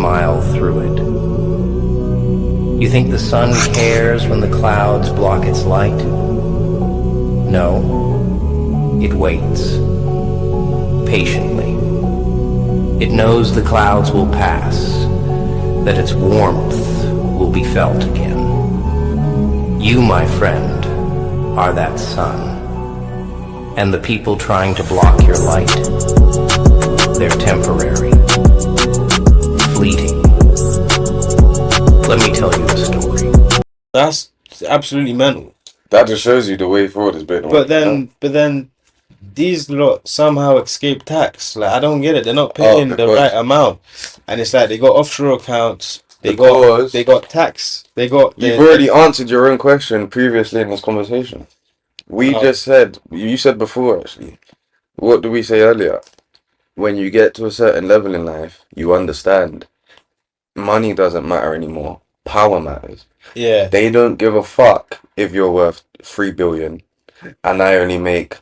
smile through it. You think the sun cares when the clouds block its light? No. It waits. Patiently. It knows the clouds will pass, that its warmth will be felt again. You, my friend, are that sun. And the people trying to block your light, they're temporary, fleeting. Let me tell you a story. That's absolutely mental. That just shows you the way forward is being. But then these lot somehow escape tax. Like, I don't get it. They're not paying the right amount, and it's like they got offshore accounts. They got tax. You've already answered your own question previously in this conversation. We just said, you said before actually. What did we say earlier? When you get to a certain level in life, you understand money doesn't matter anymore. Power matters. Yeah. They don't give a fuck if you're worth 3 billion and I only make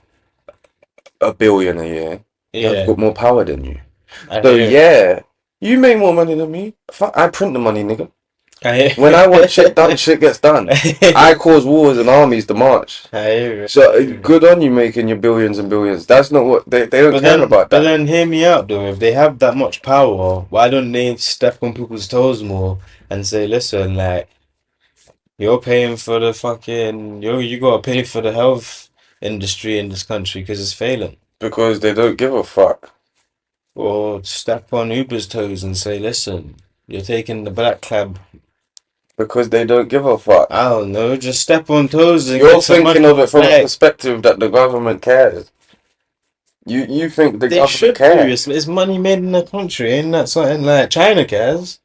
1 billion a year. Yeah. I've got more power than you. So yeah, you make more money than me. Fuck, I print the money, nigga. When I want shit done, shit gets done. I cause wars and armies to march. So good on you making your billions and billions. That's not what they don't care about that. But then hear me out though. If they have that much power, why don't they step on people's toes more and say, listen, like, you're paying for the fucking you gotta pay for the health industry in this country because it's failing. Because they don't give a fuck. Or step on Uber's toes and say, listen, you're taking the black cab. Because they don't give a fuck. I don't know, just step on toes and you're thinking of it from a perspective that the government cares. You think the government cares? It's money made in the country, ain't that something like China cares?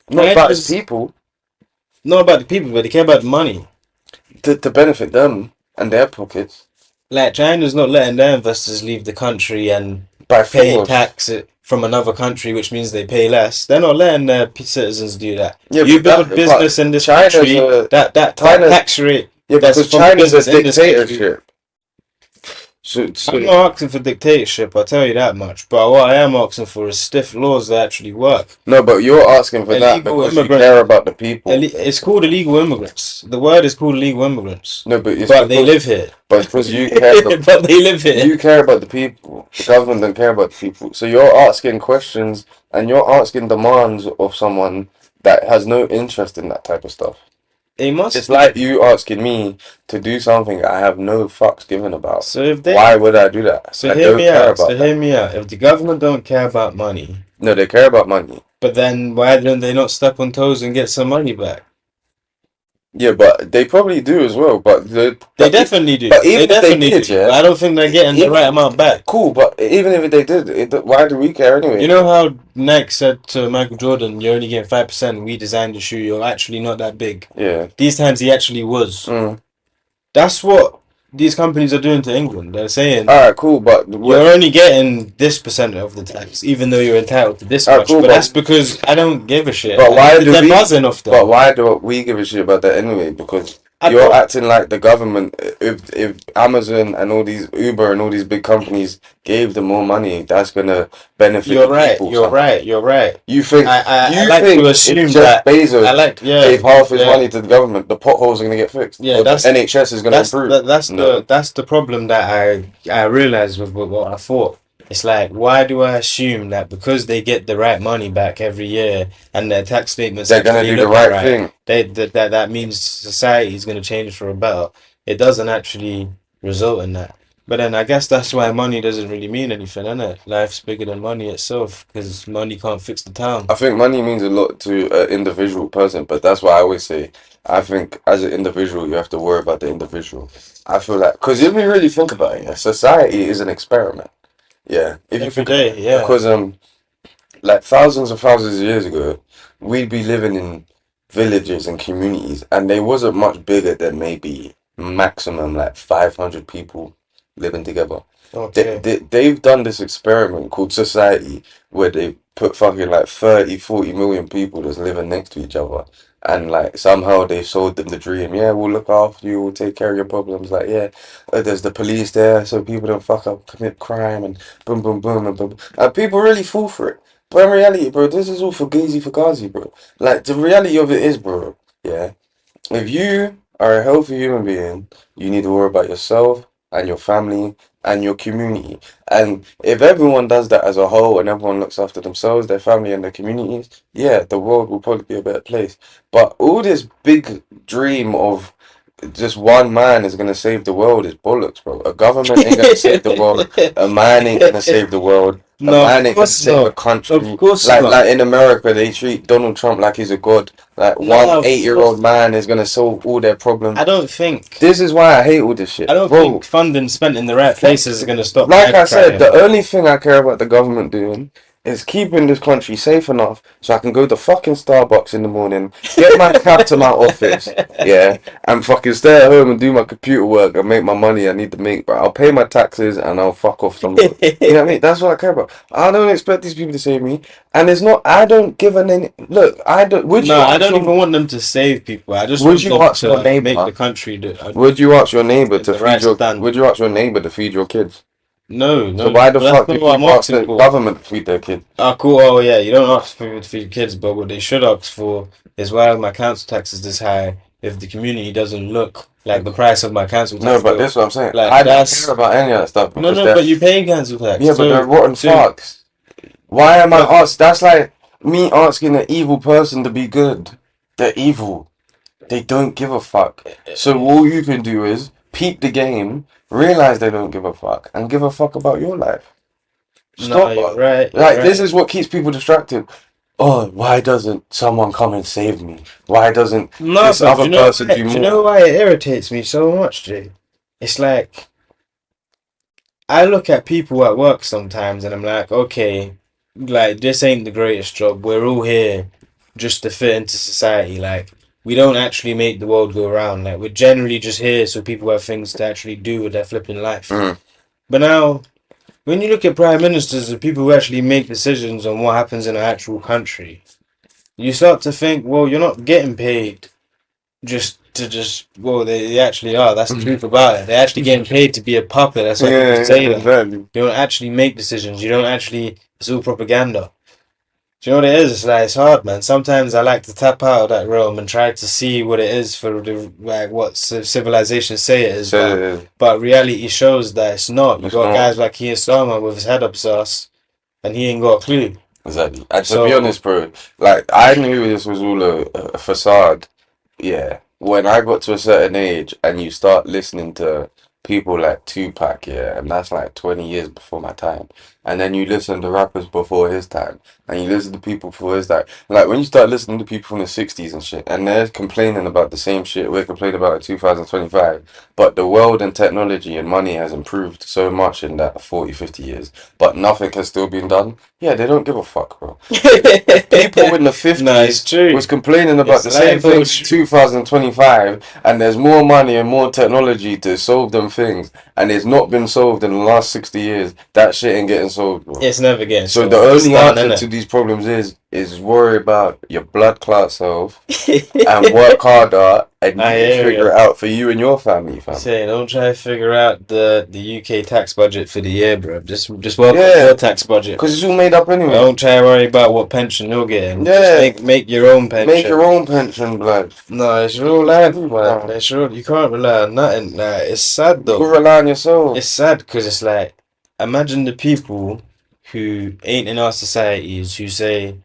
Not about its people. Not about the people, but they care about the money. To benefit them and their pockets. Like, China's not letting their investors leave the country and pay tax from another country, which means they pay less. They're not letting their citizens do that. Yeah, you build a business in this country, that tax rate. Yeah, because China's a dictatorship. I'm not asking for dictatorship, I'll tell you that much. But what I am asking for is stiff laws that actually work. No, but you're asking for that because you care about the people. It's called illegal immigrants. The word is called illegal immigrants. No, but they live here. But because you care, but they live here. You care about the people. The government don't care about the people. So you're asking questions and you're asking demands of someone that has no interest in that type of stuff. It's like you asking me to do something I have no fucks given about. So why would I do that? So hear me out. Hear me out. If the government don't care about money, no, they care about money. But then why don't they not step on toes and get some money back? Yeah, but they probably do as well. But they definitely do. But even if they did, yeah, I don't think they're getting the right amount back. Cool, but even if they did, why do we care anyway? You know how Nike said to Michael Jordan, "You're only getting 5%. We designed the shoe. You're actually not that big." Yeah. These times he actually was. That's what these companies are doing to England. They're saying, all right, cool, but you're only getting this percent of the tax, even though you're entitled to this much. Cool, but that's because I don't give a shit. But why do they're buzzing off that? But why do we give a shit about that anyway? Because you're acting like the government. If Amazon and all these Uber and all these big companies gave them more money, that's gonna benefit people. You're right. You think I like to assume if Jeff Bezos gave half his money to the government, the potholes are gonna get fixed. Yeah, that's NHS is gonna improve. That's the problem that I realized with what I thought. It's like, why do I assume that because they get the right money back every year and their tax statements they're gonna do the right thing? That means society is gonna change for a better. It doesn't actually result in that. But then I guess that's why money doesn't really mean anything, innit? Life's bigger than money itself because money can't fix the town. I think money means a lot to an individual person, but that's why I always say, I think as an individual, you have to worry about the individual. I feel like, because if you really think about it, society is an experiment. Yeah, if you think, because like thousands of years ago, we'd be living in villages and communities, and they wasn't much bigger than maybe maximum like 500 people living together. Okay. They've done this experiment called society where they put fucking like 30-40 million people just living next to each other, and like somehow they sold them the dream. Yeah, we'll look after you, we'll take care of your problems. Like, yeah, there's the police there so people don't fuck up, commit crime, and boom, boom, boom, and boom. And people really fall for it. But in reality, bro, this is all for Gazy for Gazi, bro. Like, the reality of it is, bro, yeah, if you are a healthy human being, you need to worry about yourself and your family and your community. And if everyone does that as a whole and everyone looks after themselves, their family and their communities, yeah, the world will probably be a better place. But all this big dream of just one man is gonna save the world is bollocks, bro. A government ain't gonna save the world. A man ain't gonna save the world. A No, man of ain't gonna course save a not. country. Of course Like not. in America, they treat Donald Trump like he's a god. Like No, one of 8-year-old course. man is gonna solve all their problems. I don't think. This is why I hate all this shit, I don't bro. think funding spent in the right places is gonna stop Like I said, crime. the only thing I care about the government doing is keeping this country safe enough so I can go to fucking Starbucks in the morning, get my cab to my office, yeah, and fucking stay at home and do my computer work and make my money I need to make. But I'll pay my taxes and I'll fuck off somewhere. You know what I mean? That's what I care about. I don't expect these people to save me, and it's not. I don't give an any. Look, I don't. Would you? No, I don't even want them to save people. I just Would want you them ask your to neighbor? make the country. Would you ask your neighbor to The feed right your? stand. Would you ask your neighbor to feed your kids? No, So no. why the But fuck that's do not what people I'm ask the asking for. government to feed their kids? Ah, cool. Oh, yeah. You don't ask for to feed kids, but what they should ask for is why are my council tax is this high if the community doesn't look like the price of my council tax. No, but this is what I'm saying. Like I don't that's care about any of that stuff no, because no. they're But you pay council tax. yeah, but they're So, rotten so fucks. Why am I but asked? That's like me asking an evil person to be good. They're evil. They don't give a fuck. So all you can do is peep the game, realize they don't give a fuck, and give a fuck about your life. no, Stop. you're right. You're Like this right. is what keeps people distracted. Oh, why doesn't someone come and save me? Why doesn't No, this but do other you know person why? do Do you more? know why it irritates me so much, Jay? It's like I look at people at work sometimes and I'm like, okay, like this ain't the greatest job. We're all here just to fit into society. Like we don't actually make the world go round. Like we're generally just here so people have things to actually do with their flipping life. Mm. But now, when you look at prime ministers and people who actually make decisions on what happens in an actual country, you start to think, well, you're not getting paid well they actually are, that's the truth about it. They're actually getting paid to be a puppet. That's why people say that. exactly. You don't actually make decisions. You don't actually, it's all propaganda. Do you know what it is? It's like it's hard, man. Sometimes I like to tap out of that realm and try to see what it is for the like what civilizations say it is, So but reality shows that it's not. You it's got not guys like Keir Starmer with his head up his ass, and he ain't got a clue. exactly. And to be So honest, bro, like I knew this was all a facade. Yeah, when I got to a certain age and you start listening to people like Tupac, yeah, and that's like 20 years before my time. And then you listen to rappers before his time, and you listen to people before his time. Like when you start listening to people from the 60s and shit, and they're complaining about the same shit we're complaining about in 2025, but the world and technology and money has improved so much in that 40, 50 years, but nothing has still been done. Yeah, they don't give a fuck, bro. People in the no, it's 50s true. was complaining about It's the same like things in 2025, and there's more money and more technology to solve them things, and it's not been solved in the last 60 years. That shit ain't getting solved, bro. It's never getting So solved. the It's only done, answer to these problems is worry about your blood clot self and innit? work harder, and you I can hear figure you. it out for you and your family, fam. Say, don't try to figure out the UK tax budget for the year, bro. Just work on Yeah, your tax budget. because it's all made up anyway. Don't try to worry about what pension you're getting. Just Yeah, make your own make your pension. own pension, blood. No, it's real life, man. No, It's real. You can't rely on nothing. Like, it's sad you though. rely on yourself. It's sad because it's like, imagine the people who ain't in our societies who say,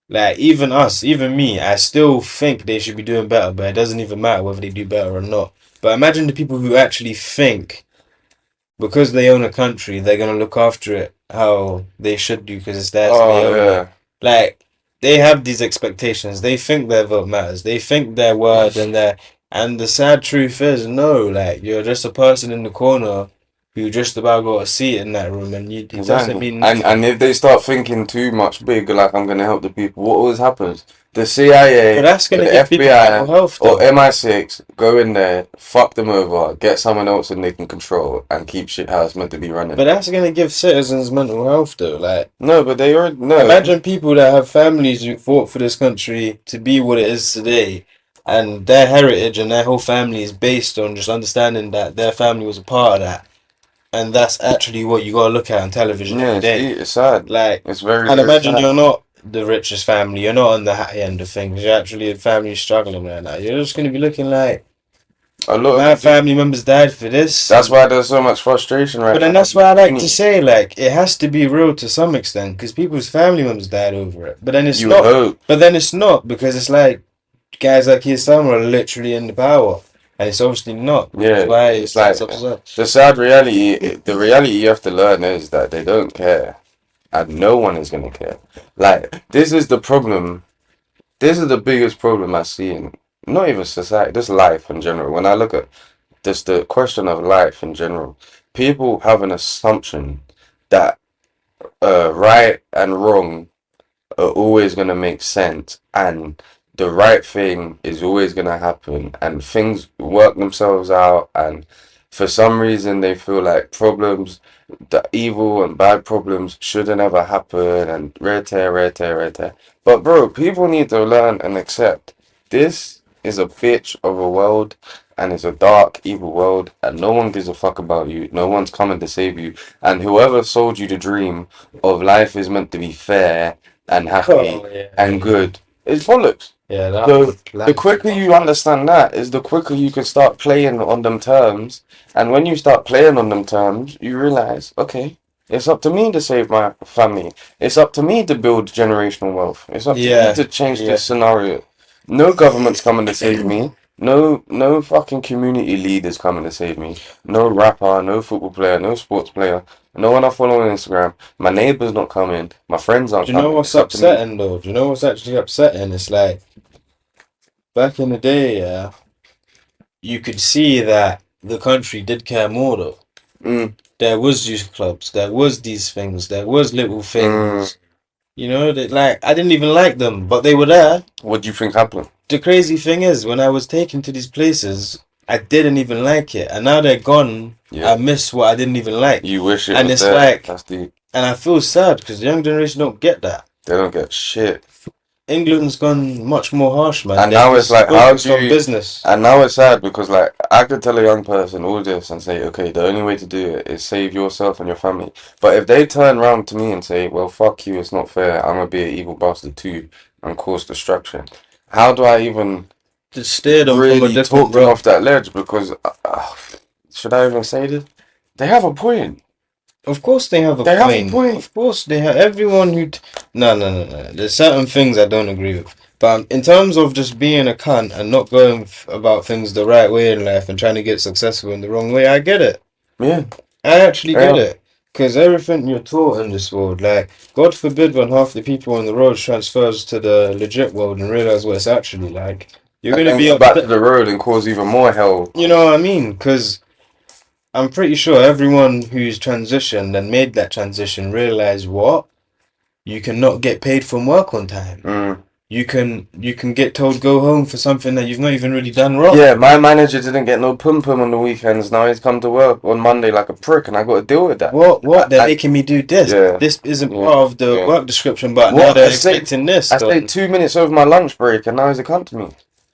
like, even us, even me, I still think they should be doing better, but it doesn't even matter whether they do better or not. But imagine the people who actually think because they own a country, they're gonna look after it how they should do because it's theirs and they Oh own it. yeah. Like they have these expectations. They think their vote matters. They think their word and the sad truth is no, like you're just a person in the corner who just about got a seat in that room and it doesn't Exactly. mean And nothing. if they start thinking too much big, like I'm gonna help the people, what always happens? The But CIA, that's the gonna give people mental FBI, health or though. MI6 go in there, fuck them over, get someone else and they can control and keep shit how it's meant to be running. But that's gonna give citizens mental health though. Like No, but they already no. imagine people that have families who fought for this country to be what it is today, and their heritage and their whole family is based on just understanding that their family was a part of that. and that's actually what you gotta look at on television Yeah, every day. it's sad. Like, It's very, and very imagine sad. you're not the richest family, you're not on the high end of things. You're actually a family struggling right now. You're just gonna be looking like A lot my of people. family members died for this. That's why there's so much frustration right But then now. that's why I like You to need- say, like, it has to be real to some extent because people's family members died over it. But then it's You not. hope. But then it's not because it's like guys like his son are literally in the power, and it's obviously not. Yeah, That's why it's like upset. the sad reality. The reality you have to learn is that they don't care, and no one is gonna care. Like this is the problem. This is the biggest problem I see in not even society, just life in general. When I look at just the question of life in general, people have an assumption that right and wrong are always going to make sense and the right thing is always going to happen and things work themselves out, and for some reason they feel like problems, the evil and bad problems shouldn't ever happen, and red tear, red tear, red tear. But bro, people need to learn and accept this is a bitch of a world, and it's a dark evil world, and no one gives a fuck about you, no one's coming to save you, and whoever sold you the dream of life is meant to be fair and happy Yeah. and good, it's bollocks. Yeah, that So would the quicker you understand that is the quicker you can start playing on them terms. And when you start playing on them terms, you realize, okay, it's up to me to save my family. It's up to me to build generational wealth. It's up to Yeah, me to change yeah. this scenario. No government's coming to save me. No fucking community leaders coming to save me. No rapper, no football player, no sports player. No one I follow on Instagram. My neighbor's not coming. My friends aren't Do you know coming. what's It's up to me. upsetting though? Do you know what's actually upsetting? It's like back in the day, yeah, you could see that the country did care more though. Mm, There was youth clubs, there was these things, there was little mm. things. You know, that like I didn't even like them, but they were there. What do you think happened? The crazy thing is, when I was taken to these places, I didn't even like it, and now they're gone. Yeah. I miss what I didn't even like, You wish it and was it's there. like, That's the and I feel sad because the young generation don't get that. they don't get shit. England's gone much more harsh, man. And They're now it's just like, how focused do on you- business? And now it's sad because like I could tell a young person all this and say, okay, the only way to do it is save yourself and your family. But if they turn around to me and say, well, fuck you, it's not fair, I'm gonna be an evil bastard too and cause destruction. How do I even Just steer them from a really different talk them road. off that ledge? Because should I even say this? They have a point. Of course they have a They have a point. point. Of course they have. Everyone who... No. There's certain things I don't agree with. But in terms of just being a cunt and not going about things the right way in life and trying to get successful in the wrong way, I get it. Yeah. I actually get Yeah. it. Because everything you're taught in this world, like, God forbid when half the people on the road transfers to the legit world and realize what it's actually like. You're going to And be go back to upset. the road and cause even more hell. You know what I mean? Because I'm pretty sure everyone who's transitioned and made that transition realize what? You cannot get paid from work on time. Mm. You can get told go home for something that you've not even really done wrong. Yeah, my manager didn't get no pum pum on the weekends. Now he's come to work on Monday like a prick, and I got to deal with that. What? They're I- making me do this. Yeah. This isn't Yeah. part of the Yeah. work description, but What? now they're I say- expecting this. I So stayed 2 minutes over my lunch break, and now he's a cunt to me.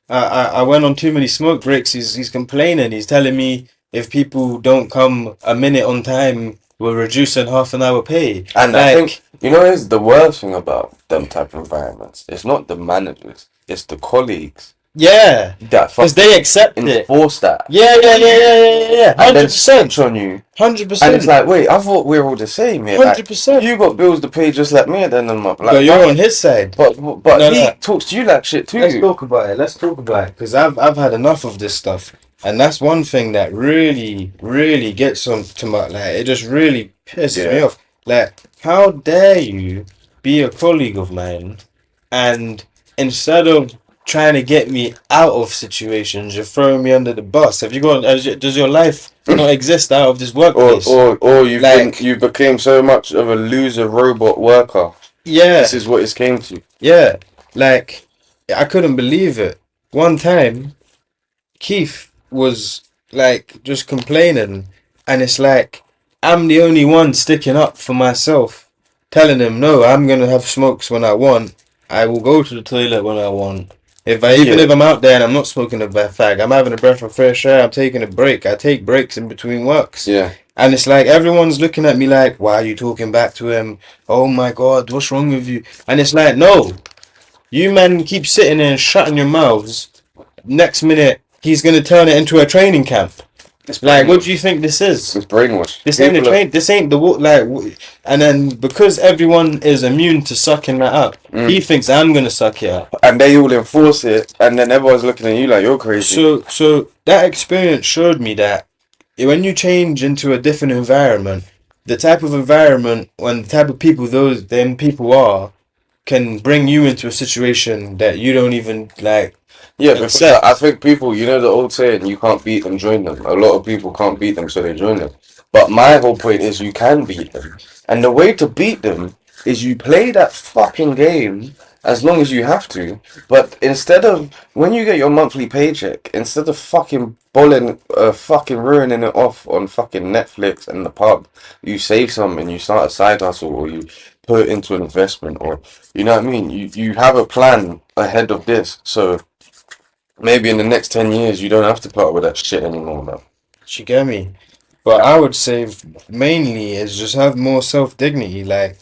I went on too many smoke breaks. He's complaining. He's telling me if people don't come a minute on time, we're reducing half an hour pay. And I Like, think, you know, is the worst thing about them type of environments. It's not the managers, it's the colleagues yeah, that because they accept it. enforce that. Yeah. And then 100%. snitch on you. And it's 100%. like, wait, I thought we were all the same here. Like, 100%. you got bills to pay just like me at the end of the month. Like, But you're on his side. but No, he no. talks to you like shit too. Let's talk about it. Let's talk about it because I've had enough of this stuff, and that's one thing that really gets on to my like. It just really pisses me Yeah. off. Like, how dare you be a colleague of mine, and instead of trying to get me out of situations, you're throwing me under the bus. Have you got? Does your life not exist out of this workplace? Or you've Like- you became so much of a loser robot worker. Yeah. This is what it's came to. Yeah, like I couldn't believe it. One time, Keith was like just complaining, and it's like I'm the only one sticking up for myself, telling him no, I'm gonna have smokes when I want. I will go to the toilet when I want. Even Yeah. if I'm out there and I'm not smoking a fag, I'm having a breath of fresh air. I'm taking a break. I take breaks in between works. Yeah. And it's like everyone's looking at me like, why are you talking back to him? Oh my God, what's wrong with you? And it's like, no, you men keep sitting there and shutting your mouths. Next minute, he's gonna turn it into a training camp. It's Like, what brainwash. do you think this is? It's brainwash. This ain't a People are. train. This ain't the And then because everyone is immune to sucking that up, he thinks I'm gonna suck it up. And they all enforce it, and then everyone's looking at you like you're crazy. So that experience showed me that when you change into a different environment, the type of environment and the type of people those them people are can bring you into a situation that you don't even like Yeah, because accept. I think people, you know the old saying, you can't beat them, join them. A lot of people can't beat them, so they join them. But my whole point is you can beat them. And the way to beat them is you play that fucking game as long as you have to. But instead of, when you get your monthly paycheck, instead of fucking fucking ruining it off on fucking Netflix and the pub, you save some and you start a side hustle or you put it into an investment or, you know what I mean? You have a plan ahead of this. So, maybe in the next 10 years, you don't have to put up with that shit anymore, man. You get me? But I would say mainly is just have more self dignity. Like,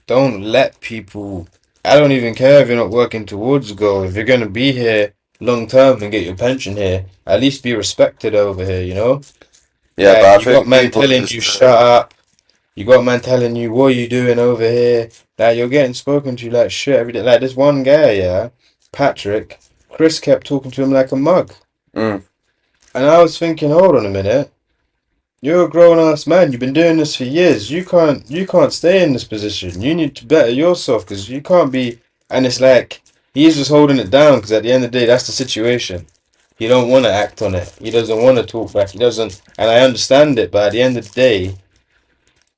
don't let people. I don't even care if you're not working towards a goal. If you're gonna be here long term and get your pension here, at least be respected over here. You know? Yeah, but I You got think man people telling just, you shut up. You got man telling you what are you doing over here. Like you're getting spoken to like shit every day. Like this one guy, yeah, Patrick. Chris kept talking to him like a mug, mm, and I was thinking, hold on a minute. You're a grown ass man. You've been doing this for years. You can't stay in this position. You need to better yourself because you can't be. And it's like he's just holding it down because at the end of the day, that's the situation. He don't want to act on it. He doesn't want to talk back. He doesn't, and I understand it. But at the end of the day,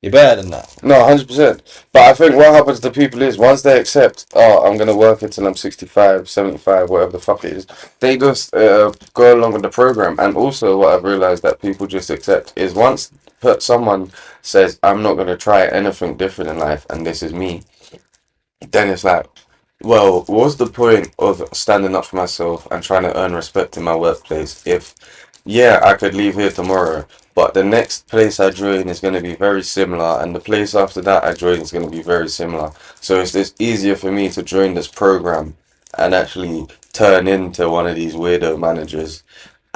you're better than that. no, 100%. But I think what happens to people is once they accept, oh, I'm going to work until I'm 65, 75, whatever the fuck it is, they just go along with the program. And also, what I've realized that people just accept is once someone says, I'm not going to try anything different in life and this is me, then it's like, well, what's the point of standing up for myself and trying to earn respect in my workplace if, yeah, I could leave here tomorrow, but the next place I join is going to be very similar, and the place after that I join is going to be very similar. So it's just easier for me to join this program and actually turn into one of these weirdo managers.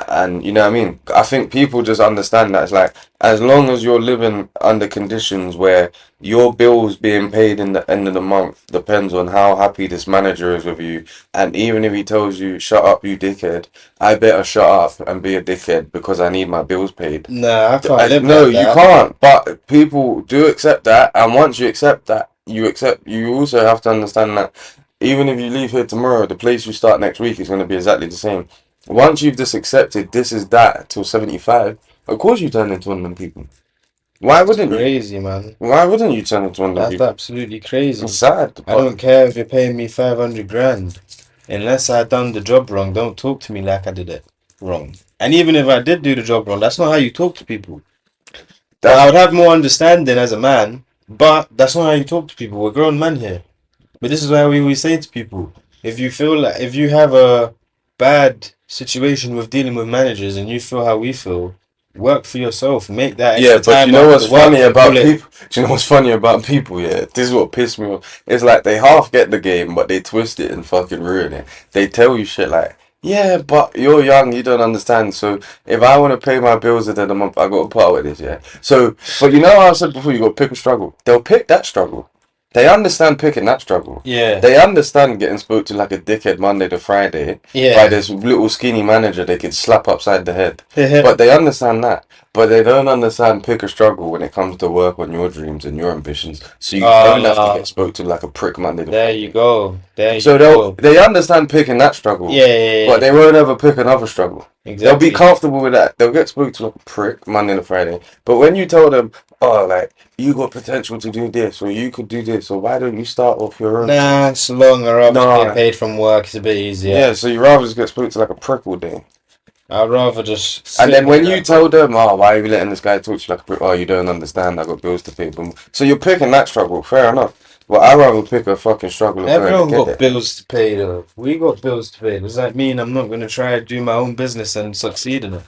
And you know what I mean? I think people just understand that it's like as long as you're living under conditions where your bills being paid in the end of the month depends on how happy this manager is with you, and even if he tells you shut up you dickhead, I better shut up and be a dickhead because I need my bills paid. Nah, I can't live No, like you that. can't. But people do accept that, and once you accept that, you also have to understand that even if you leave here tomorrow, the place you start next week is going to be exactly the same. Once you've just accepted this is that till 75, of course you turn into one of them people. Why wouldn't you? Crazy, man. Why wouldn't you turn into one of them That's people? absolutely It's crazy. sad, I but don't care if you're paying me 500 grand. Unless I done the job wrong, don't talk to me like I did it wrong. And even if I did do the job wrong, that's not how you talk to people. But I that's would have more understanding as a man, but that's not how you talk to people. We're grown men here. But this is why we always say to people, if you have a bad situation with dealing with managers and you feel how we feel, work for yourself. Make that yeah. extra But you time know up what's to work funny and pull about it. people? Do you know what's funny about people? Yeah, this is what pissed me off. It's like they half get the game, but they twist it and fucking ruin it. They tell you shit like, yeah, but you're young, you don't understand. So if I want to pay my bills at the end of the month, I got to put up with this. Yeah. So, but you know how I said before, you got to pick a struggle. They'll pick that struggle. They understand picking that struggle. Yeah. They understand getting spoke to like a dickhead Monday to Friday by Yeah. this little skinny manager they could slap upside the head. But they understand that. But they don't understand pick a struggle when it comes to work on your dreams and your ambitions. So you don't have to get spoke to like a prick Monday to There Friday. you go. There you So go. they understand picking that struggle, Yeah, yeah, but yeah. they won't ever pick another struggle. They'll be Exactly. comfortable with that. They'll get spoke to like a prick Monday to Friday. But when you tell them, oh, like you got potential to do this, or you could do this, or why don't you start off your own? Nah, it's long. I'd rather Nah. get paid from work. It's a bit easier. Yeah, so you rather just get spoke to like a prick all day. I'd rather just. And sit then when there. you tell them, oh, why are you letting this guy talk to you like a prick? Oh, you don't understand. I got bills to pay. Boom. So you're picking that struggle. Fair enough. Well, I'd rather pick a fucking struggle of going to Everyone get got it. bills to pay though. We got bills to pay. Does that mean I'm not gonna try to do my own business and succeed in it?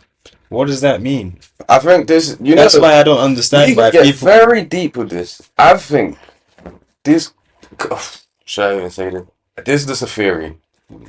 What does that mean? I think this, you know, That's why I don't we understand can why get people. very deep with this. I think this, should I even say this? This is just a theory.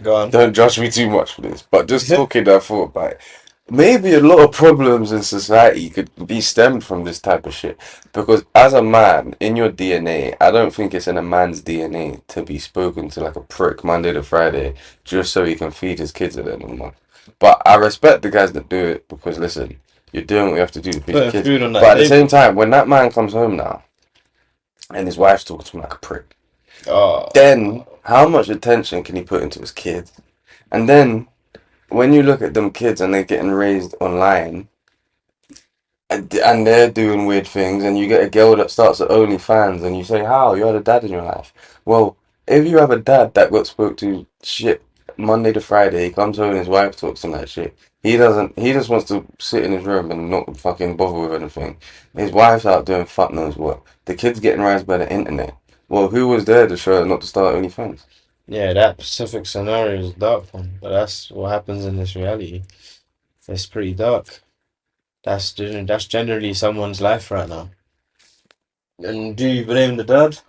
Go on. Don't judge me too much for this, but just talking, I thought about it. Maybe a lot of problems in society could be stemmed from this type of shit. Because as a man, in your DNA, I don't think it's in a man's DNA to be spoken to like a prick Monday to Friday just so he can feed his kids at the end of the month. But I respect the guys that do it because listen, you're doing what you have to do to feed your Putting kids. food on that But at the table. same time, when that man comes home now and his wife's talking to him like a prick, Oh, then how much attention can he put into his kids? And then when you look at them kids and they're getting raised online and they're doing weird things, and you get a girl that starts at OnlyFans and you say, how? You had a dad in your life. Well, if you have a dad that got spoke to shit Monday to Friday, he comes home and his wife talks to him like shit. He doesn't, he just wants to sit in his room and not fucking bother with anything. His wife's out doing fuck knows what. The kid's getting raised by the internet. Well, who was there to show her not to start OnlyFans? yeah, that specific scenario is a dark one, but that's what happens in this reality. It's pretty dark. That's generally someone's life right now. And do you blame the dad?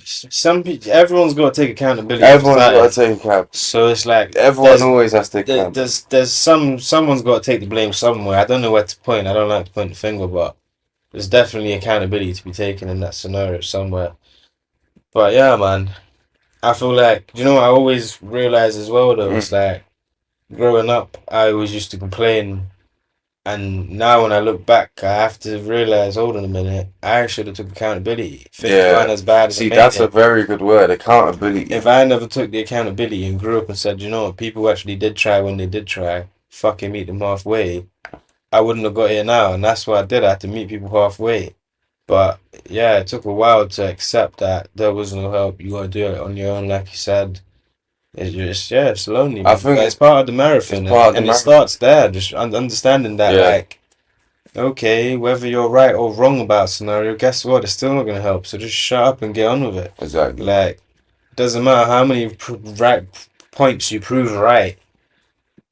Some people, everyone's got to take accountability. Everyone's got to take account. So it's like Everyone always has to take there- account. there's someone's got to take the blame somewhere. I don't know where to point. I don't like to point the finger, but there's definitely accountability to be taken in that scenario somewhere. But yeah, man, I feel like you know what I always realize as well though. It's like growing up, I always used to complain, and now when I look back, I have to realize, hold on a minute, I should have took accountability. Things Yeah. weren't as bad as I See, made that's it. a very good word, accountability. If I never took the accountability and grew up and said, you know what, people actually did try when they did try, fucking meet them halfway, I wouldn't have got here now. And that's what I did. I had to meet people halfway. But yeah, it took a while to accept that there was no help. You gotta do it on your own, like you said. It's just, yeah, it's lonely, I man. think But it's part of the marathon. it's part of the And it marathon. starts there, just understanding that, Yeah. like, okay, whether you're right or wrong about a scenario, guess what? It's still not gonna help. So just shut up and get on with it. Exactly. Like, doesn't matter how many right points you prove right,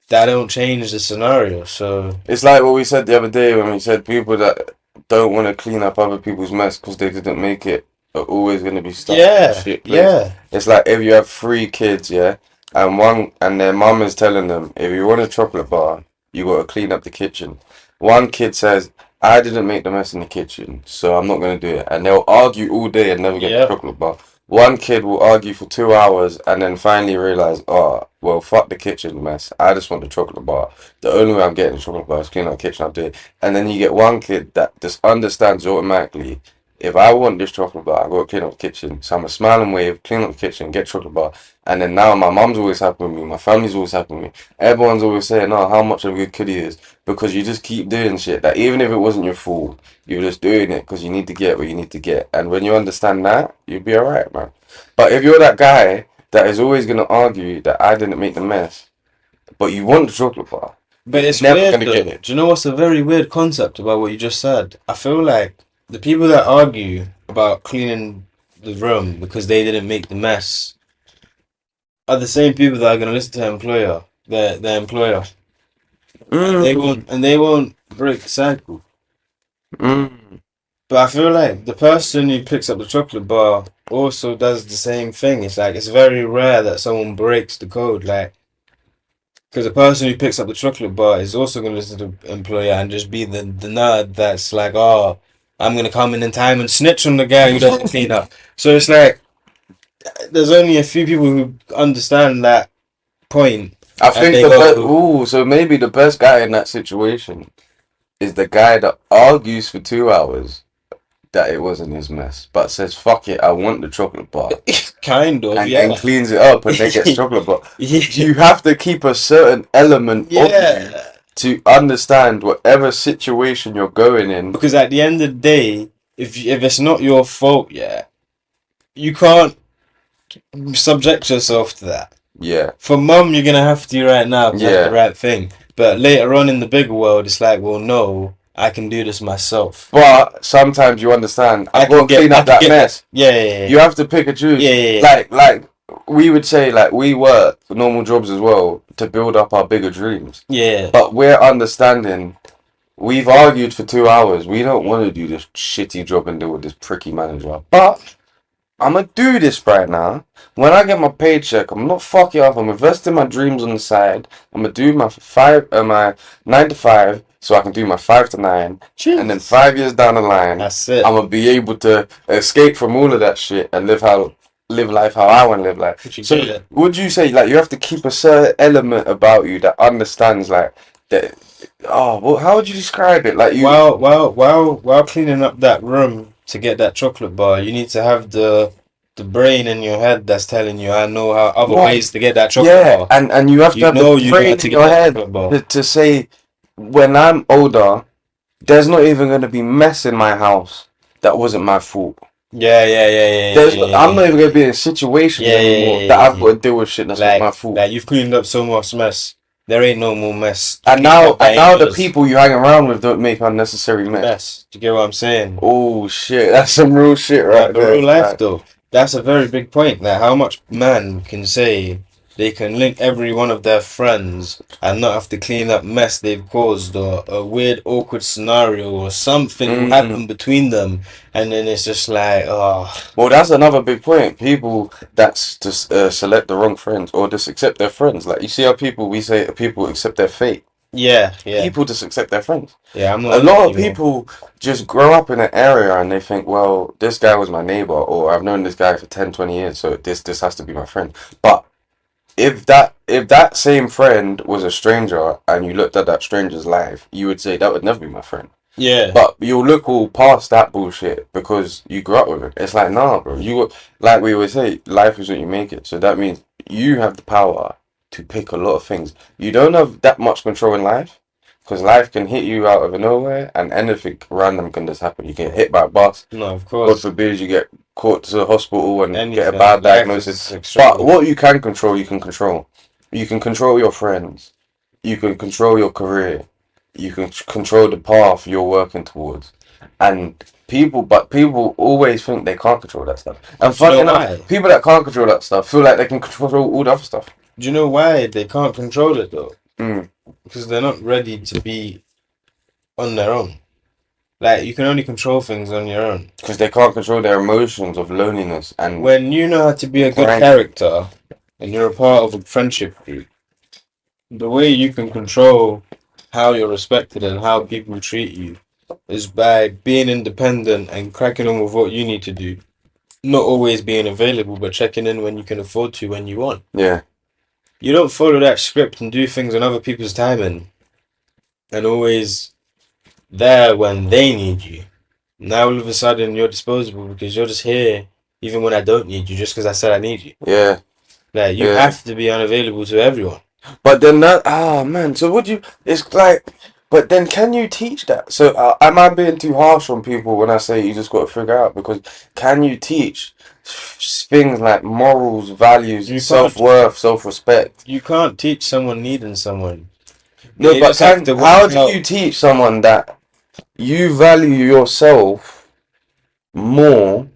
that don't change the scenario. So It's like what we said the other day when we said people that don't want to clean up other people's mess because they didn't make it are always going to be stuck in yeah, shit place. yeah, It's like if you have 3 kids, yeah, and their mum is telling them, if you want a chocolate bar, you got to clean up the kitchen. One kid says, I didn't make the mess in the kitchen, so I'm not going to do it. And they'll argue all day and never get the Yep. chocolate bar. One kid will argue for 2 hours and then finally realize, oh, well, fuck the kitchen mess. I just want the chocolate bar. The only way I'm getting the chocolate bar is clean up the kitchen, I'll do it. And then you get one kid that just understands automatically, if I want this chocolate bar, I gotta clean up the kitchen. So I'm a smile and wave, clean up the kitchen, get chocolate bar. And then now my mum's always happy with me, my family's always happy with me. Everyone's always saying, oh, how much of a good kid he is. Because you just keep doing shit that even if it wasn't your fault, you're just doing it because you need to get what you need to get. And when you understand that, you'll be alright, man. But if you're that guy that is always gonna argue that I didn't make the mess, but you want the chocolate bar, but it's never weird gonna though. get it. Do you know what's a very weird concept about what you just said? I feel like the people that argue about cleaning the room because they didn't make the mess are the same people that are gonna listen to their employer. They won't break the cycle. But I feel like the person who picks up the chocolate bar also does the same thing. It's like it's very rare that someone breaks the code. Like, because the person who picks up the chocolate bar is also going to listen to the employer and just be the nerd that's like, oh, I'm going to come in time and snitch on the guy who doesn't clean up. So it's like there's only a few people who understand that point. I And think they the go- best. Ooh, so maybe the best guy in that situation is the guy that argues for 2 hours that it wasn't his mess, but says "fuck it, I want the chocolate bar," Kind of, and yeah. cleans it up, and then gets chocolate bar. Yeah. You have to keep a certain element of you Yeah. to understand whatever situation you're going in. Because at the end of the day, if it's not your fault, yeah, you can't subject yourself to that. Yeah, For mum, you're gonna have to right now 'cause that's Yeah. the right thing. But later on in the bigger world, it's like, well, no, I can do this myself. But sometimes you understand. I've got to clean up that mess. Yeah. You have to pick and choose. Yeah. Like we would say, like we work normal jobs as well to build up our bigger dreams. Yeah. But we're understanding. We've argued for 2 hours. We don't want to do this shitty job and deal with this pricky manager. But I'm gonna do this right now. When I get my paycheck, I'm not fucking up. I'm investing my dreams on the side. I'm gonna do my 9 to 5, so I can do my 5 to 9. Jeez. And then 5 years down the line, That's it. I'm gonna be able to escape from all of that shit and live life how I want to live life. So would you say like you have to keep a certain element about you that understands like that? Oh, well, how would you describe it? Like you. While cleaning up that room to get that chocolate bar, you need to have the brain in your head that's telling you, I know how other ways to get that chocolate bar. And you have to have the brain in your head to say, when I'm older, there's not even going to be mess in my house that wasn't my fault. Yeah. I'm not even going to be in situations anymore that I've got to deal with shit that's not my fault. Like you've cleaned up so much mess. There ain't no more mess. And now the people you hang around with don't make unnecessary mess. Do you get what I'm saying? Oh shit, that's some real shit right there. Real life though. That's a very big point. Like how much man can say they can link every one of their friends and not have to clean up mess they've caused, or a weird awkward scenario or something will happen between them, and then it's just like, oh. Well, that's another big point. People that's just select the wrong friends or just accept their friends. Like you see how we say people accept their fate. Yeah. People just accept their friends. Yeah, I'm not. A lot of people just grow up in an area and they think, well, this guy was my neighbor, or I've known this guy for 10, 20 years, so this has to be my friend. But if that same friend was a stranger and you looked at that stranger's life, you would say that would never be my friend. Yeah. But you'll look all past that bullshit because you grew up with it. It's like, nah, bro. Like we always say, life is what you make it. So that means you have the power to pick a lot of things. You don't have that much control in life because life can hit you out of nowhere and anything random can just happen. You get hit by a bus. No, of course. God forbid you get caught to the hospital and get a bad diagnosis. But what you can control, you can control. You can control your friends. You can control your career. You can control the path you're working towards. And people always think they can't control that stuff. And funny enough, people that can't control that stuff feel like they can control all the other stuff. Do you know why they can't control it though? Mm. Because they're not ready to be on their own. Like, you can only control things on your own. Because they can't control their emotions of loneliness. And when you know how to be a good character and you're a part of a friendship group, the way you can control how you're respected and how people treat you is by being independent and cracking on with what you need to do. Not always being available, but checking in when you can afford to, when you want. Yeah. You don't follow that script and do things on other people's timing and always there when they need you. Now all of a sudden you're disposable because you're just here even when I don't need you, just because I said I need you. Yeah. Like, you have to be unavailable to everyone. But then man, so it's like, but then can you teach that? So am I being too harsh on people when I say you just got to figure out? Because can you teach things like morals, values, self-worth, self-respect? You can't teach someone needing someone. No, but how do you teach someone that you value yourself more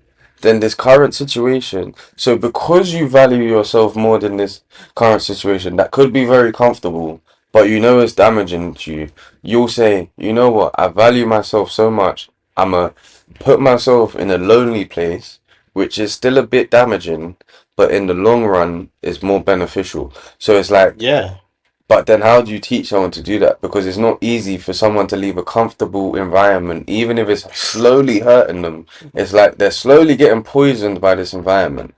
than this current situation? So because you value yourself more than this current situation that could be very comfortable, but you know it's damaging to you, you'll say, you know what, I value myself so much, I'm gonna put myself in a lonely place, which is still a bit damaging, but in the long run is more beneficial. So it's like, yeah. But then how do you teach someone to do that? Because it's not easy for someone to leave a comfortable environment, even if it's slowly hurting them. It's like they're slowly getting poisoned by this environment.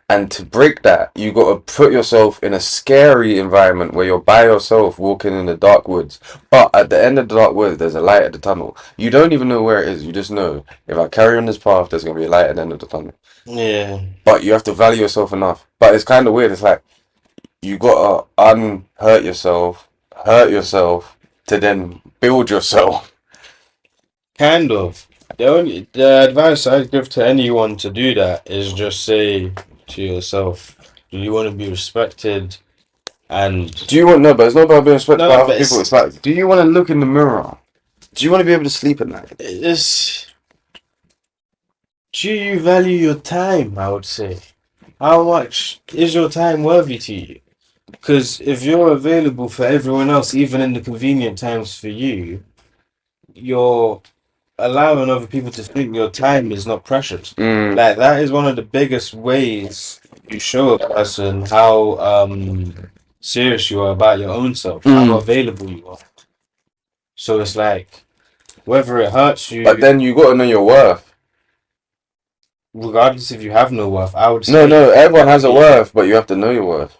And to break that, you got to put yourself in a scary environment where you're by yourself walking in the dark woods. But at the end of the dark woods, there's a light at the tunnel. You don't even know where it is. You just know, if I carry on this path, there's going to be a light at the end of the tunnel. Yeah. But you have to value yourself enough. But it's kind of weird. It's like, you gotta hurt yourself, to then build yourself. Kind of. The advice I'd give to anyone to do that is just say to yourself, do you want to be respected? And do you want but it's not about being respected by other people. It's like, do you want to look in the mirror Do you want to be able to sleep at night? Do you value your time? I would say. How much is your time worthy to you? Because if you're available for everyone else, even in the convenient times for you, you're allowing other people to think your time is not precious. Mm, Like that is one of the biggest ways you show a person how serious you are about your own self, how available you are. So it's like whether it hurts you, but then you got to know your worth. regardless if you have no worth, I would say No, everyone has a worth, but you have to know your worth.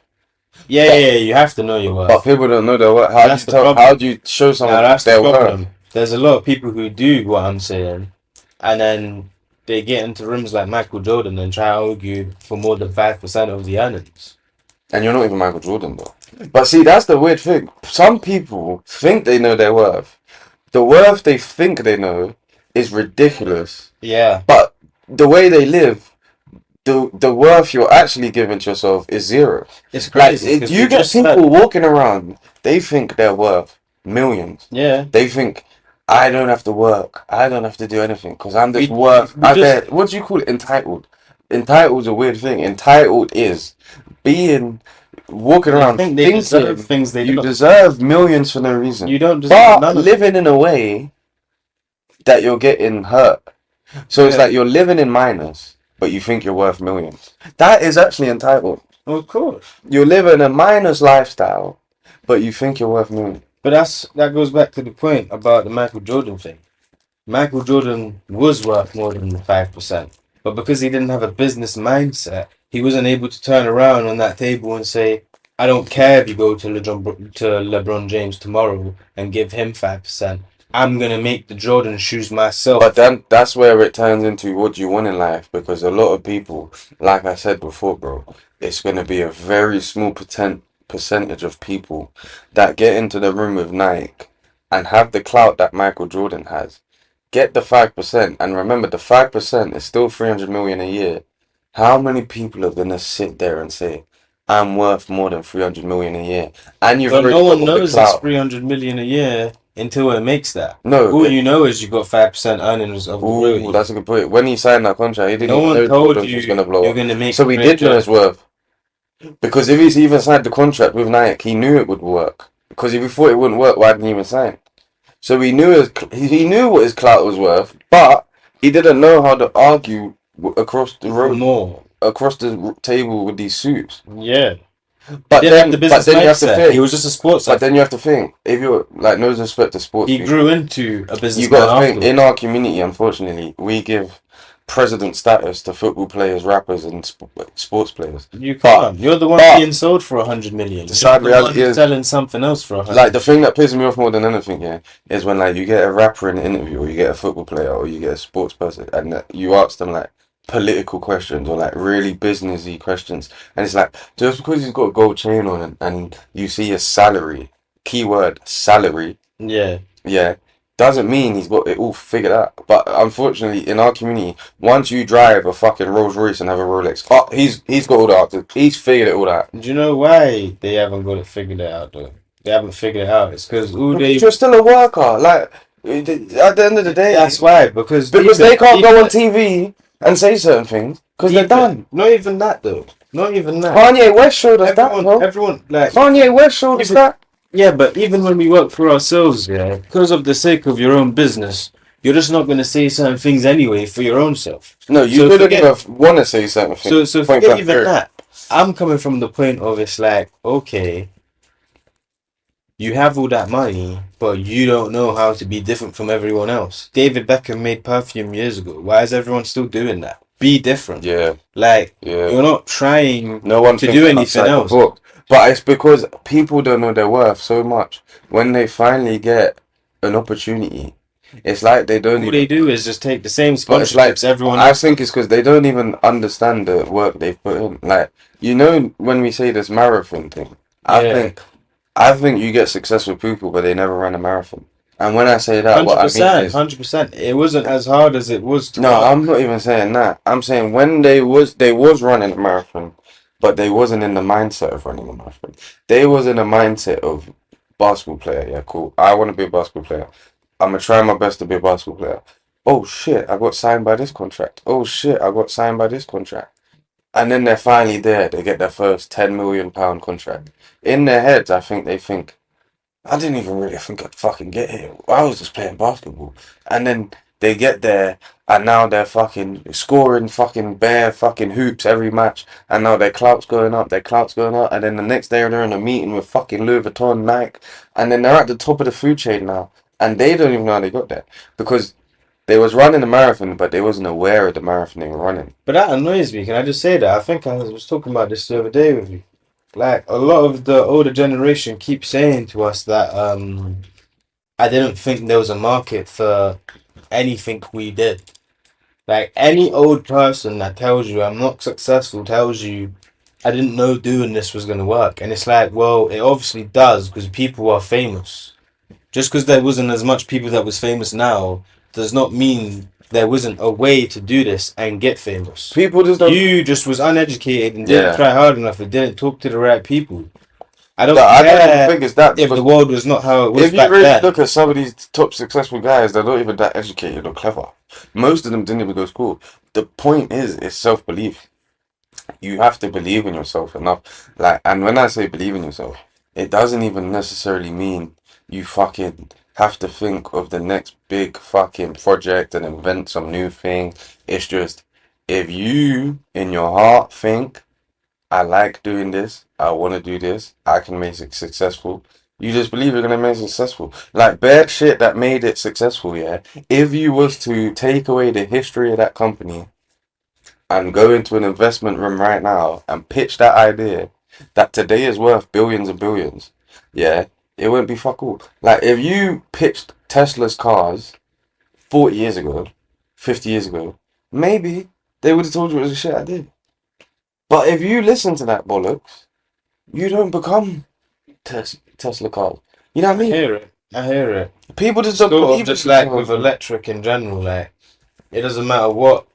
yeah, you have to know your worth. But people don't know their worth. How do That's you the tell? problem. How do you show someone Now that's the their worth? problem. There's a lot of people who do what I'm saying, and then they get into rooms like Michael Jordan and try to argue for more than 5% of the earnings. And you're not even Michael Jordan though. But see, that's the weird thing. Some people think they know their worth. The worth they think they know is ridiculous. Yeah, But the way they live, the worth you're actually giving to yourself is zero. it's Like crazy. 'cause you we get just people said- walking around, they think they're worth millions. yeah, They think I don't have to work. I don't have to do anything because I'm just We- worth. we just- What do you call it? Entitled. Entitled's a weird thing. Entitled is being walking they around think they thinking deserve things they you don't. deserve millions for no reason. You don't deserve none But of living in a way that you're getting hurt. So it's Yeah. like you're living in minus, but you think you're worth millions. That is actually entitled. Of course. You're living a minus lifestyle, but you think you're worth millions. But that goes back to the point about the Michael Jordan thing. Michael Jordan was worth more than 5%, but because he didn't have a business mindset, he wasn't able to turn around on that table and say, "I don't care if you go to LeBron James tomorrow and give him 5%. I'm gonna make the Jordan shoes myself." But then that's where it turns into what do you want in life, because a lot of people, like I said before, bro, it's going to be a very small percentage of people that get into the room with Nike and have the clout that Michael Jordan has. Get the 5%, and remember the 5% is still 300 million a year. How many people are going to sit there and say, I'm worth more than 300 million a year? And you've But already no one got the knows it's clout. 300 million a year until it makes that. No, All you know is you got 5% earnings of the ooh, royalty. that's a good point. When he signed that contract, he didn't No even one know told Jordan you was going to blow you're up. gonna make. So he did know his worth. Because if he's even signed the contract with Nike, he knew it would work. Because if he thought it wouldn't work, why didn't he even sign? So he knew he knew what his clout was worth, but he didn't know how to argue across the road, more. across the table with these suits. Yeah. But He didn't have then, the business you have to mindset. think. He was just a sports. But then you have to think. If you're like no disrespect to sports, He people, grew into a you businessman got to think. afterwards. In our community, unfortunately, we give president status to football players, rappers, and sports players. You can't. You're the one but- being sold for 100 million. The sad You're the one reality is- selling something else for 100. Like the thing that pisses me off more than anything, yeah, is when like you get a rapper in an interview, or you get a football player, or you get a sports person, and you ask them like political questions or like really businessy questions, and it's like just because he's got a gold chain on and you see his salary, keyword salary, Yeah. yeah, doesn't mean he's got it all figured out. But unfortunately, in our community, once you drive a fucking Rolls Royce and have a Rolex, oh, he's got all the answers. He's figured it all out. Do you know why they haven't got it figured out though? They haven't figured it out. It's because all they. You're still a worker. Like at the end of the day, That's why. Because they can't go on TV and say certain things because they're done. Not even that though. Not even that. Kanye West showed us that, bro. Everyone like. Kanye West showed us that. Yeah, but even when we work for ourselves, yeah, because of the sake of your own business, you're just not going to say certain things anyway for your own self. No, you So couldn't forget- even want to say certain things. So Point forget blank even period. that. I'm coming from the point of it's like, okay, you have all that money, but you don't know how to be different from everyone else. David Beckham made perfume years ago. Why is everyone still doing that? Be different. Yeah, Like, yeah. you're not trying. No one to thinks do anything outside the else. book. But it's because people don't know their worth so much. When they finally get an opportunity, it's like they don't All even. they do is just take the same But it's like sponsorships everyone I else. think it's because they don't even understand the work they've put in. Like when we say this marathon thing, Yeah. I think you get successful people, but they never run a marathon. And when I say that, what I mean is 100%. It wasn't as hard as it was to no, run. I'm not even saying that. I'm saying when they was running a marathon, but they wasn't in the mindset of running a marathon. They was in a mindset of basketball player. Yeah, cool. I want to be a basketball player. I'm gonna try my best to be a basketball player. Oh shit, I got signed by this contract. Oh shit, I got signed by this contract. And then they're finally there. They get their first £10 million contract. In their heads, I think they think, I didn't even really think I'd fucking get here. I was just playing basketball. And then they get there, and now they're fucking scoring fucking bare fucking hoops every match. And now their clout's going up, their clout's going up. And then the next day they're in a meeting with fucking Louis Vuitton, Nike. And then they're at the top of the food chain now. And they don't even know how they got there. Because they was running the marathon, but they wasn't aware of the marathon they were running. But that annoys me. Can I just say that? I think I was talking about this the other day with you. Like a lot of the older generation keep saying to us that I didn't think there was a market for anything we did. Like any old person that tells you I'm not successful tells you I didn't know doing this was gonna work. And it's like, well, it obviously does because people are famous. Just because there wasn't as much people that was famous now does not mean there wasn't a way to do this and get famous. People just don't. You just was uneducated and Yeah. didn't try hard enough and didn't talk to the right people. I don't I don't even care think it's that. if the world was not how it was If you back really then. look at some of these top successful guys, they're not even that educated or clever. Most of them didn't even go to school. The point is, it's self-belief. You have to believe in yourself enough. Like, and when I say believe in yourself, it doesn't even necessarily mean you fucking have to think of the next big fucking project and invent some new thing. It's just if you in your heart think, I like doing this, I want to do this, I can make it successful. You just believe you're gonna make it successful. Like bad shit that made it successful, yeah. If you was to take away the history of that company and go into an investment room right now and pitch that idea that today is worth billions and billions, yeah, it wouldn't be fuck all. Like if you pitched Tesla's cars 40 years ago, 50 years ago, maybe they would have told you it was a shit idea. But if you listen to that bollocks, you don't become Tesla cars. You know what I I mean? hear it. I hear it. People just don't Sort believe of just it. like with electric in general, like it doesn't matter what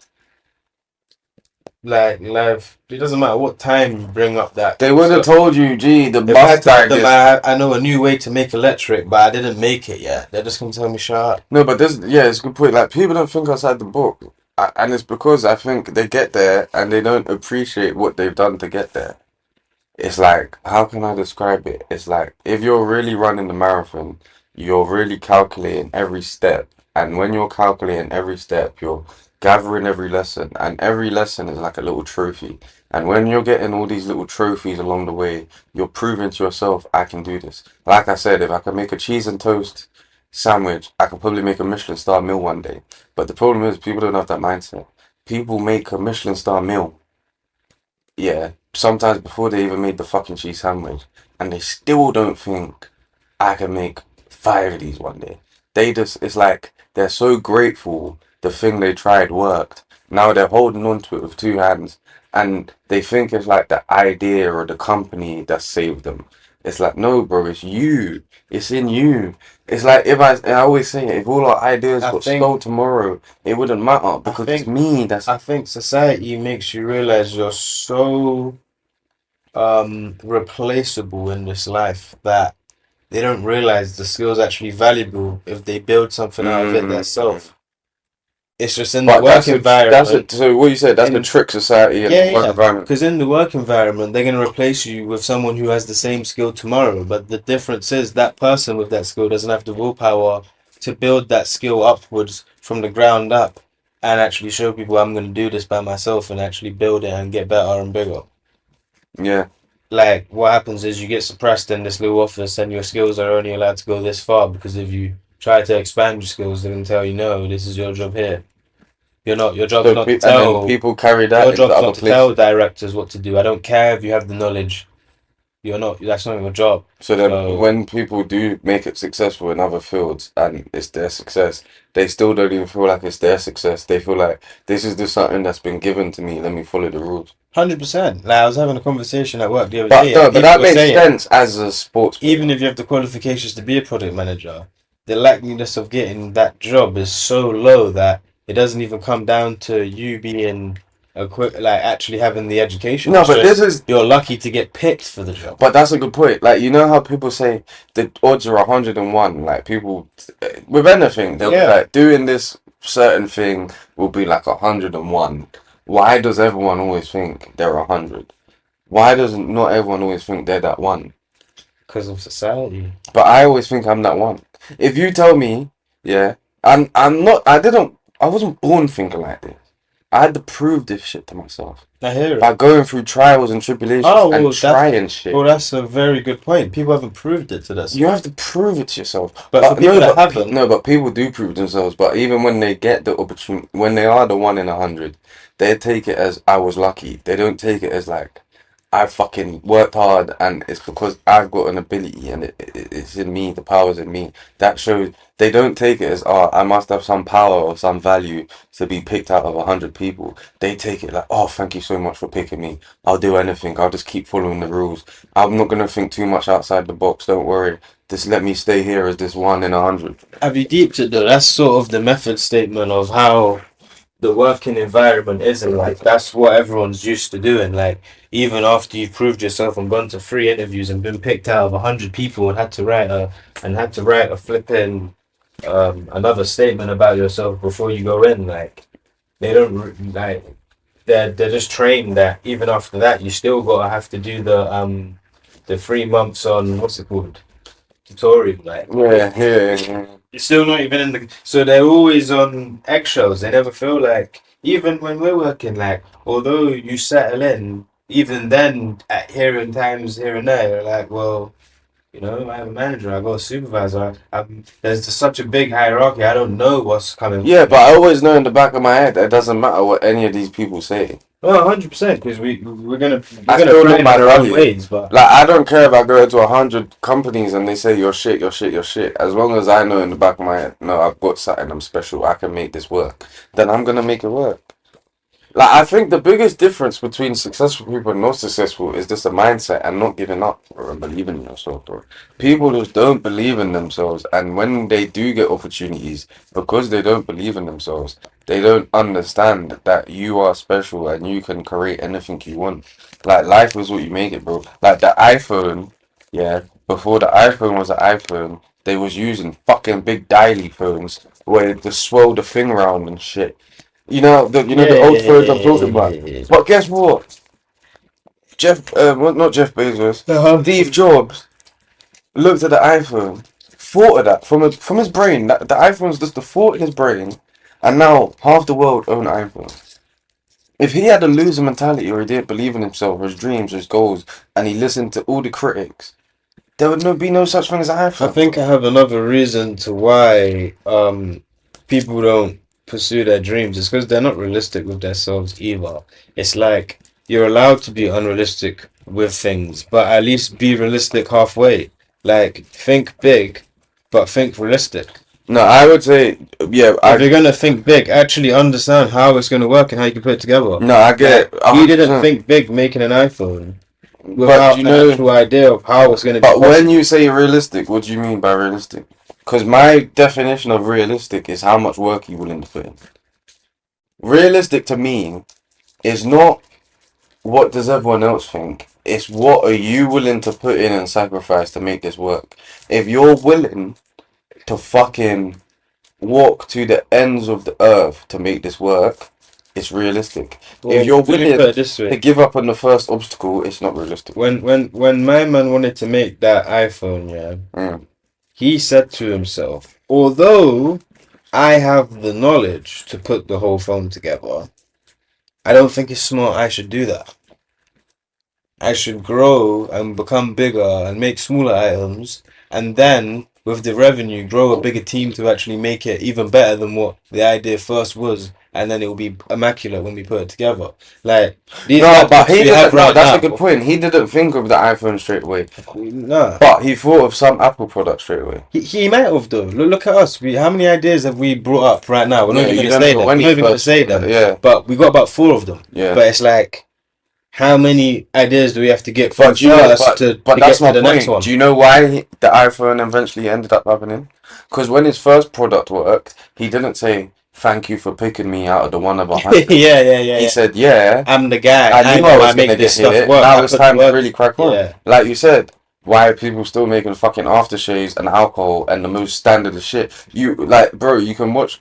like life it doesn't matter what time you bring up that They would have stuff. told you, gee, the If I had to Mustang tell them is... I know a new way to make electric, but I didn't make it yet, they're just gonna tell me shut up. No, but this, yeah, it's a good point. Like, people don't think outside the book. And it's because I think they get there and they don't appreciate what they've done to get there. It's like, how can I describe it? It's like, if you're really running the marathon, you're really calculating every step. And when you're calculating every step, you're gathering every lesson. And every lesson is like a little trophy. And when you're getting all these little trophies along the way, you're proving to yourself, I can do this. Like I said, if I can make a cheese and toast sandwich, I could probably make a Michelin star meal one day. But the problem is, people don't have that mindset. People make a Michelin star meal, yeah, sometimes before they even made the fucking cheese sandwich, and they still don't think I can make 5 of these one day. They just, it's like they're so grateful the thing they tried worked. Now they're holding on to it with two hands, and they think it's like the idea or the company that saved them. It's like, no, bro, it's you. It's in you. It's like I always say, if all our ideas I got think stole tomorrow, it wouldn't matter I because it's think me. That's I think society makes you realize you're so replaceable in this life that they don't realize the skill's actually valuable if they build something out of it mm. themselves. It's just in the But work that's environment. so what you said, that's the In trick society and Yeah, work yeah, environment. because in the work environment, they're going to replace you with someone who has the same skill tomorrow. But the difference is that person with that skill doesn't have the willpower to build that skill upwards from the ground up and actually show people I'm going to do this by myself and actually build it and get better and bigger. Yeah. Like, what happens is you get suppressed in this little office and your skills are only allowed to go this far because if you try to expand your skills, they're going to tell you, no, this is your job here. You're not, your job's So not to and then tell people carry that Your into job's other not to tell places. directors what to do. I don't care if you have the knowledge. You're not. That's not your job. So then So when people do make it successful in other fields and it's their success, they still don't even feel like it's their success. They feel like this is just something that's been given to me. Let me follow the rules. 100%. Like I was having a conversation at work the other But day, no, and but people that were makes saying, sense as a sports player. even if you have the qualifications to be a product manager, the likeliness of getting that job is so low that it doesn't even come down to you being like actually having the education. No, It's but just this is. you're lucky to get picked for the job. But that's a good point. Like, you know how people say the odds are 101. Like, people with anything, they'll be Yeah. like, doing this certain thing will be like 101. Why does everyone always think they're 100? Why doesn't not everyone always think they're that one? Because of society. But I always think I'm that one. If you tell me, yeah, I'm not. I wasn't born thinking like this. I had to prove this shit to myself I hear it. by going through trials and tribulations Oh, well, and trying shit. Well, that's a very good point. People haven't proved it to us. You have to prove it to yourself. But for people that but haven't- no, but people do prove themselves. But even when they get the opportunity, when they are the 1 in 100, they take it as I was lucky. They don't take it as like I fucking worked hard and it's because I've got an ability and it's in me. The power's in me. That shows. They don't take it as I must have some power or some value to be picked out of 100 people. They take it like, oh, thank you so much for picking me. I'll do anything. I'll just keep following the rules. I'm not gonna think too much outside the box. Don't worry. Just let me stay here as this 1 in 100. Have you deeped it though? That's sort of the method statement of how the working environment is, and like that's what everyone's used to doing. Like even after you've proved yourself and gone to 3 interviews and been picked out of 100 people and had to write a flipping another statement about yourself before you go in. Like they don't like they're just trained that even after that you still gotta have to do the 3 months on what's it called tutorial. Like Yeah. you're still not even in the. So they're always on eggshells. They never feel like, even when we're working, like, although you settle in, even then, at here and times here and there, you're like, well, you know, I have a manager, I got a supervisor. There's just such a big hierarchy. I don't know what's coming. Yeah, but I always know in the back of my head it doesn't matter what any of these people say. Well, 100%, because we're gonna I still know find my our own value. ways, but Like, I don't care if I go into 100 companies and they say you're shit, you're shit, you're shit. As long as I know in the back of my head, no, I've got something, I'm special, I can make this work, then I'm gonna make it work. Like, I think the biggest difference between successful people and not successful is just a mindset and not giving up or believing in yourself. Or people just don't believe in themselves, and when they do get opportunities, because they don't believe in themselves, they don't understand that you are special and you can create anything you want. Like, life is what you make it, bro. Like the iPhone, yeah. Before the iPhone was an iPhone, they was using fucking big dialy phones where they swirl the thing around and shit. The old phones I'm talking about. But guess what? Not Jeff Bezos. Steve Jobs looked at the iPhone, thought of that from his brain. That the iPhone's just the thought in his brain, and now half the world own iPhones. If he had a loser mentality or he didn't believe in himself, or his dreams, or his goals, and he listened to all the critics, there would be no such thing as an iPhone. I think I have another reason to why people don't pursue their dreams. It's because they're not realistic with themselves either. It's like you're allowed to be unrealistic with things, but at least be realistic halfway. Like think big, but think realistic. No, I would say, yeah, If you're gonna think big, actually understand how it's gonna work and how you can put it together. no, I get it. He didn't 100%. think big making an iPhone But without you an know, actual idea of how it's gonna be. but when possible. you say realistic, what do you mean by realistic? Because my definition of realistic is how much work you're willing to put in. Realistic to me is not what does everyone else think. It's what are you willing to put in and sacrifice to make this work. If you're willing to fucking walk to the ends of the earth to make this work, it's realistic. Well, If you're let me willing put it this way. to give up on the first obstacle, it's not realistic. When my man wanted to make that iPhone, yeah, Mm. he said to himself, although I have the knowledge to put the whole phone together, I don't think it's smart I should do that. I should grow and become bigger and make smaller items, and then with the revenue, grow a bigger team to actually make it even better than what the idea first was, and then it will be immaculate when we put it together. Like these No, but laptops he we didn't. have No, right that's a now. good point. He didn't think of the iPhone straight away, Nah. but he thought of some Apple product straight away. He might have though. Look at us. How many ideas have we brought up right now? We're not Yeah, even you gonna don't say know them. when We're he not even gonna first- say them. yeah. But we got about 4 of them. Yeah. But it's like, how many ideas do we have to get But from do you know, first but, to but get that's to my the next point. one? Do you know why the iPhone eventually ended up happening? Because when his first product worked, he didn't say, thank you for picking me out of the 1 of 100. Yeah. He said, yeah, I'm the guy. I knew know I I was going make to this get stuff hit. work. Now I it's put the time to work. really crack on. Yeah. Like you said, why are people still making fucking aftershaves and alcohol and the most standard of shit? You, like, bro, you can watch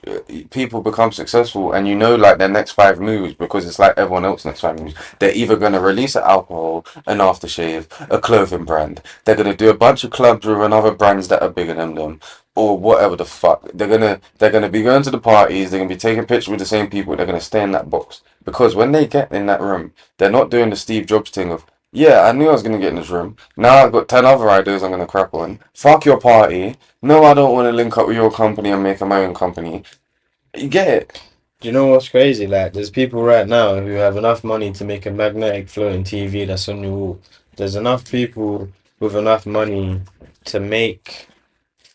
people become successful and you know, like, their next 5 moves because it's like everyone else's next 5 moves. They're either going to release an alcohol, an aftershave, a clothing brand. They're going to do a bunch of clubs with other brands that are bigger than them. Or whatever the fuck. They're gonna be going to the parties, they're gonna be taking pictures with the same people, they're gonna stay in that box. Because when they get in that room, they're not doing the Steve Jobs thing of, yeah, I knew I was gonna get in this room. Now I've got 10 other ideas I'm gonna crack on. Fuck your party. No, I don't wanna link up with your company and make my own company. You get it? Do you know what's crazy? Like, there's people right now who have enough money to make a magnetic floating TV that's on your wall. There's enough people with enough money to make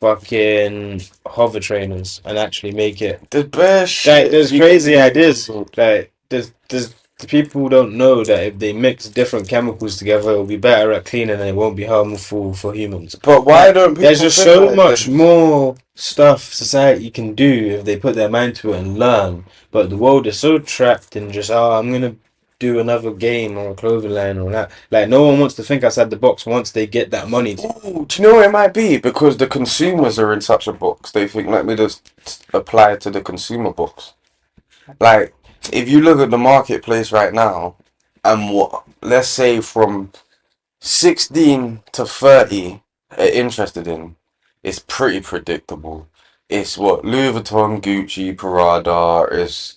fucking hover trainers and actually make it. The best shit. Like, there's you crazy can ideas. do. Like, there's the people don't know that if they mix different chemicals together, it'll be better at cleaning and it won't be harmful for humans. But why don't people There's just think so like much this? more stuff society can do if they put their mind to it and learn. But the world is so trapped in just, oh, I'm gonna do another game or a clothing line or that. Like, no one wants to think outside the box once they get that money. Ooh, do you know what it might be? Because the consumers are in such a box. They think, let me just apply it to the consumer box. Like, if you look at the marketplace right now, and what, let's say from 16 to 30 are interested in, it's pretty predictable. It's what Louis Vuitton, Gucci, Prada, it's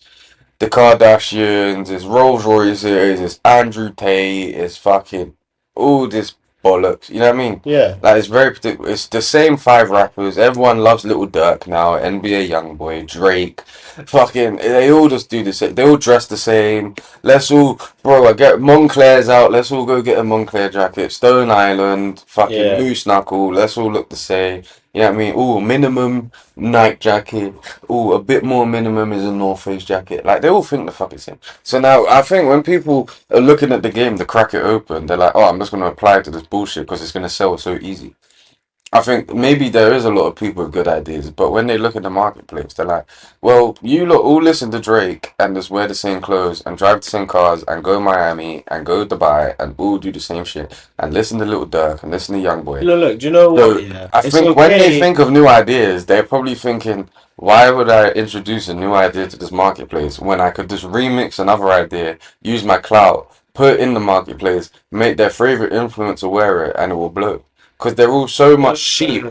the Kardashians, it's Rolls Royces, it's Andrew Tate, it's fucking all this bollocks. You know what I mean? Yeah. Like it's very predictable. It's the same 5 rappers. Everyone loves Little Dirk now. NBA YoungBoy, Drake, fucking. They all just do the same. They all dress the same. Let's all, bro. I get Moncler's out. Let's all go get a Moncler jacket. Stone Island, fucking Yeah. Moose Knuckle. Let's all look the same. You know what I mean? Ooh, minimum Nike jacket. Ooh, a bit more minimum is a North Face jacket. Like they all think the fucking same. So now I think when people are looking at the game to crack it open, they're like, oh, I'm just gonna apply it to this bullshit because it's gonna sell so easy. I think maybe there is a lot of people with good ideas, but when they look at the marketplace, they're like, well, you lot all listen to Drake and just wear the same clothes and drive the same cars and go Miami and go Dubai and all do the same shit and listen to Little Dirk and listen to YoungBoy. Look, do you know So what? Yeah. I It's think when they okay. think of new ideas, they're probably thinking, why would I introduce a new idea to this marketplace when I could just remix another idea, use my clout, put it in the marketplace, make their favorite influencer wear it, and it will blow. Because they're all so much sheep.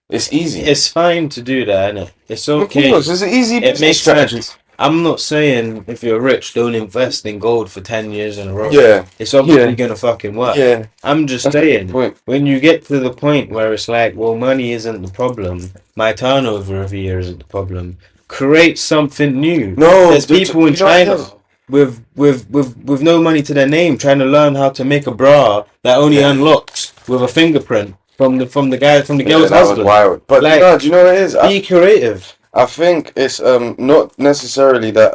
It's easy. It's fine to do that, innit? It's Of okay. course, it's an easy It business makes strategy. sense. I'm not saying if you're rich, don't invest in gold for 10 years in a row. Yeah, It's obviously yeah, gonna fucking work. yeah. I'm just That's the saying, point. when you get to the point where it's like, well, money isn't the problem, my turnover every year isn't the problem. Create something new. No, There's people in you know what it China is? with no money to their name trying to learn how to make a bra that only Yeah. unlocks with a fingerprint from the Yeah, girl's that was husband. wild. But Like, no, do you know what it is? be creative. I think it's not necessarily that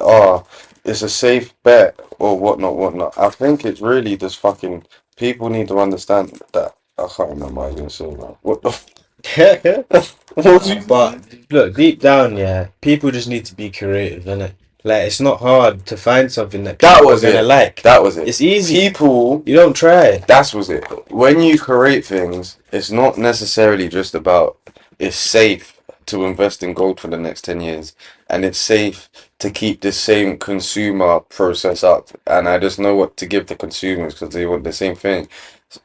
it's a safe bet or whatnot. I think it's really just fucking people need to understand that I can't remember what I was gonna say now. What the what was you But look, deep down, yeah, people just need to be creative, innit? Like, it's not hard to find something that That people was are gonna it. like. That was it. It's easy. People You don't try. That was it. When you create things, it's not necessarily just about it's safe to invest in gold for the next 10 years and it's safe to keep the same consumer process up. And I just know what to give the consumers because they want the same thing.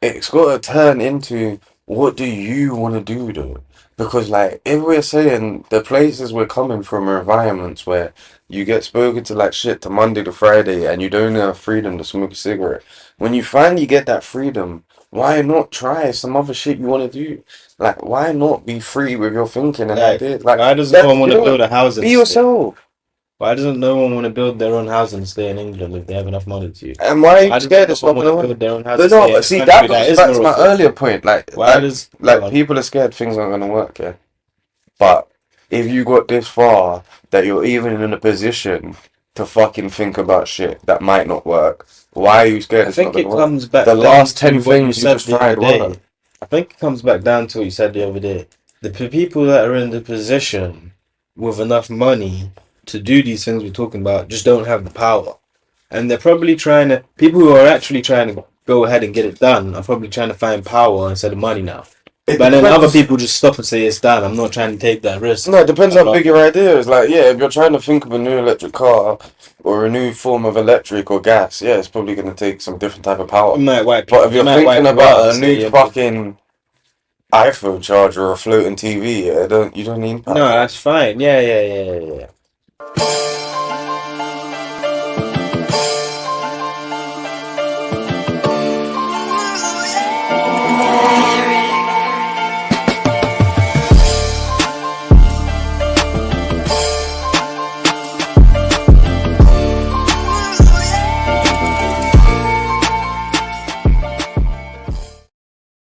It's got to turn into what do you want to do though? Because like if we're saying the places we're coming from are environments where you get spoken to like shit to Monday to Friday and you don't have freedom to smoke a cigarette. When you finally get that freedom, why not try some other shit you want to do? Like, why not be free with your thinking and Like, ideas? Like, why does let- no one want you to know build what? a house and Be stay? yourself. Why doesn't no one want to build their own house and stay in England if they have enough money to? And why are Why you does scared no it's one not want gonna to work? build their own house But and stay no, in a see, country that that goes is back to my Morocco? earlier point. Why does Like go on. people are scared things aren't gonna work, yeah. But if you got this far that you're even in a position to fucking think about shit that might not work, why are you scared I it's not think gonna it work? comes back The down last to 10 what you things you said just the other tried work. day. I think it comes back down to what you said the other day. The people that are in the position with enough money to do these things we're talking about just don't have the power. And they're probably people who are actually trying to go ahead and get it done are probably trying to find power instead of money now. It But then other depends. people just stop and say it's done. I'm not trying to take that risk. No, it depends I'm how not- big your idea is. Like, yeah, if you're trying to think of a new electric car or a new form of electric or gas, yeah, it's probably going to take some different type of power. It might wipe But if you're it might thinking wipe you about out, a so new you have to- fucking iPhone charger or a floating TV, you don't need No, power. that's fine. Yeah.